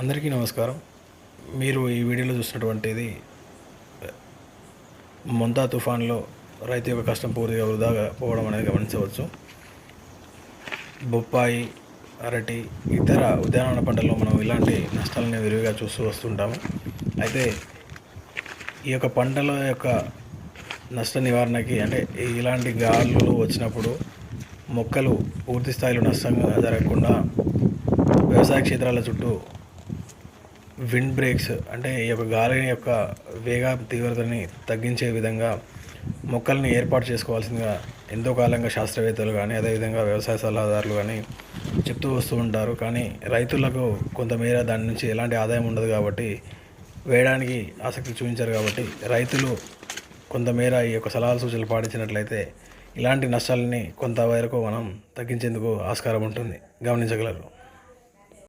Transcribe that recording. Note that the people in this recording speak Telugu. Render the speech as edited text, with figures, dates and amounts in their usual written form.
అందరికీ నమస్కారం. మీరు ఈ వీడియోలో చూసినటువంటిది మొంతా తుఫాన్లో రైతు యొక్క కష్టం పూర్తిగా వృధాగా పోవడం అనేది గమనించవచ్చు. బొప్పాయి, అరటి, ఇతర ఉద్యానవన పంటల్లో మనం ఇలాంటి నష్టాలని విరివిగా చూస్తూ వస్తుంటాము. అయితే ఈ యొక్క పంటల యొక్క నష్ట నివారణకి అంటే ఇలాంటి గాలులు వచ్చినప్పుడు మొక్కలు పూర్తి స్థాయిలో నష్టంగా జరగకుండా వ్యవసాయ క్షేత్రాల చుట్టూ విండ్ బ్రేక్స్ అంటే ఈ యొక్క గాలి యొక్క వేగ తీవ్రతని తగ్గించే విధంగా మొక్కల్ని ఏర్పాటు చేసుకోవాల్సిందిగా ఎంతో కాలంగా శాస్త్రవేత్తలు కానీ అదేవిధంగా వ్యవసాయ సలహాదారులు కానీ చెప్తూ వస్తూ ఉంటారు. కానీ రైతులకు కొంతమేర దాని నుంచి ఎలాంటి ఆదాయం ఉండదు కాబట్టి వేయడానికి ఆసక్తి చూపించారు. కాబట్టి రైతులు కొంతమేర ఈ యొక్క సలహాలు సూచనలు పాటించినట్లయితే ఇలాంటి నష్టాలని కొంతవరకు మనం తగ్గించేందుకు ఆస్కారం ఉంటుంది, గమనించగలరు.